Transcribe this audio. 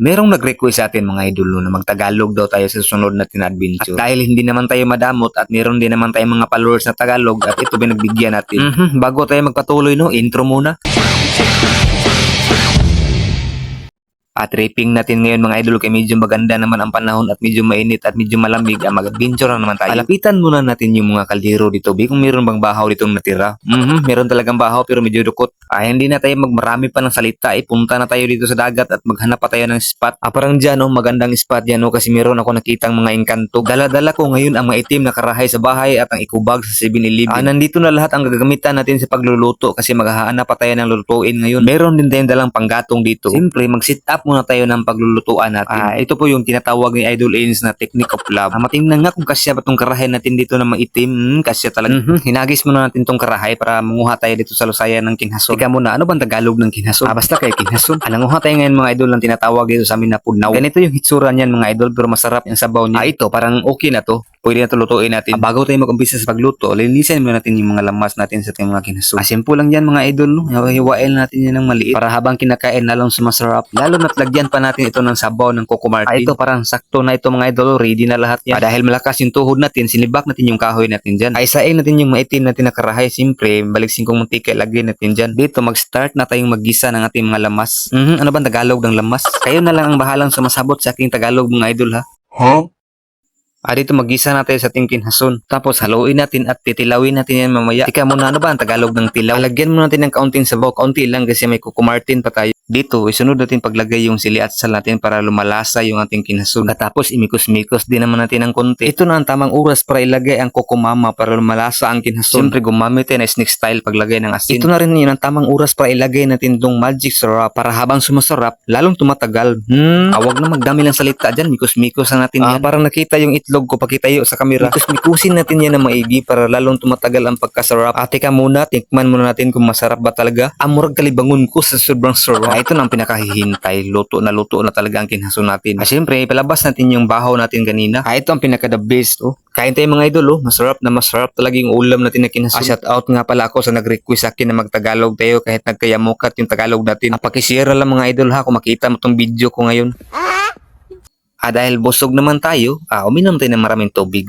Merong nag-request sa atin mga idol no, na magtagalog daw tayo sa susunod natin na adventure. At dahil hindi naman tayo madamot at meron din naman tayong mga followers na Tagalog at ito binagbigyan natin. Bago tayo magpatuloy no, intro muna. At tripping natin ngayon mga idol kay medyo maganda naman ang panahon at medyo mainit at medyo malamig ang mag-adventure naman tayo. Alapitan muna natin yung mga kaldero dito. Kung meron bang bahaw ditong natira. Meron talagang bahaw pero medyo dukot. Hindi na tayo magmarami pa ng salita. Punta na tayo dito sa dagat at maghanap pa tayo ng spot. Parang dyan magandang spot yan kasi meron ako nakitang mga engkanto. Dala-dala ko ngayon ang maitim na karahay sa bahay at ang ikubag sa 7-Eleven. Nandito na lahat ang gagamitan natin sa pagluluto kasi maghahanap pa tayo ng lulutuin ngayon. Meron din tayong dalang panggatong dito. Siyempre mag-sit up muna tayo ng paglulutuan natin. Ito po yung tinatawag ni Idol Ins na technique of love. Matingnan nga kung kasya ba itong karahay natin dito na maitim. Kasya talaga. Hinagis muna natin itong karahay para manguha tayo dito sa lusayan ng kinhason. Ika muna, ano bang Tagalog ng kinhason? Basta kay kinhason. Nanguha tayo ngayon mga idol ng tinatawag dito sa amin na punaw. Ganito yung hitsura niyan mga idol pero masarap yung sabaw niya. Ito parang okay na to. Pwede na ito lutuin natin. Bago tayo mag-umpisa sa pagluto, linisin muna natin yung mga lamas natin sa ating mga kinhason. Simple lang yan mga idol. No? Hiwain natin yan ng maliit para habang kinakain lalong sumasarap. Lalo na't lagyan pa natin ito ng sabaw ng Coco Martin. Ito parang sakto na ito mga idol. Ready na lahat yan. Dahil malakas yung tuhod natin, sinibak natin yung kahoy natin dyan. Isain natin yung maitim natin na karahay. Siyempre, balik singkong mantika, lagyan natin dyan. Dito, mag-start na tayong maggisa ng ating mga lamas. Ano ba Tagalog ng lamas? Kayo na lang ang bahalang sumasabot sa aking Tagalog mga idol ha. Dito magisa natin sa ating kinhason. Tapos haluin natin at titilawin natin yan mamaya. Tika muna, ano ba ang Tagalog ng tilaw? Lagyan muna natin ng kaunting sabaw. Kaunti lang kasi may Coco Martin pa tayo. Dito, isunod natin paglagay yung sili at sal natin para lumalasa yung ating kinhason. At tapos imikos-mikos din naman natin ng konti. Ito na ang tamang oras para ilagay ang Coco Mama para lumalasa ang kinhason. Siyempre gumamit tayo na snake style paglagay ng asin. Ito na rin yun ang tamang oras para ilagay natin itong magic syrup para habang sumasarap, lalong tumatagal. Awag na magdami lang salita dyan. Mikos-mikos na natin yan. Parang nakita yung itlog ko pakitayo sa kamera. Mikos-mikusin natin yan na maigi para lalong tumatagal ang pagkasarap. Teka muna, tikman muna natin kung masarap ba talaga. Amurag kalibangon ko sa sobrang sarap. Ito na ang pinakahihintay. Luto na talaga ang kinhason natin. Siyempre, palabas natin yung bahaw natin kanina. Ito ang pinaka the best. Kain tayo mga idol. Masarap na masarap talaga yung ulam natin na kinhason. Shout out nga pala ako sa nag-request sa akin na magtagalog tayo kahit nagkayamukat yung Tagalog natin. Pakishare lang mga idol ha kung makita mo tong video ko ngayon. Dahil busog naman tayo, uminom tayo ng maraming tubig.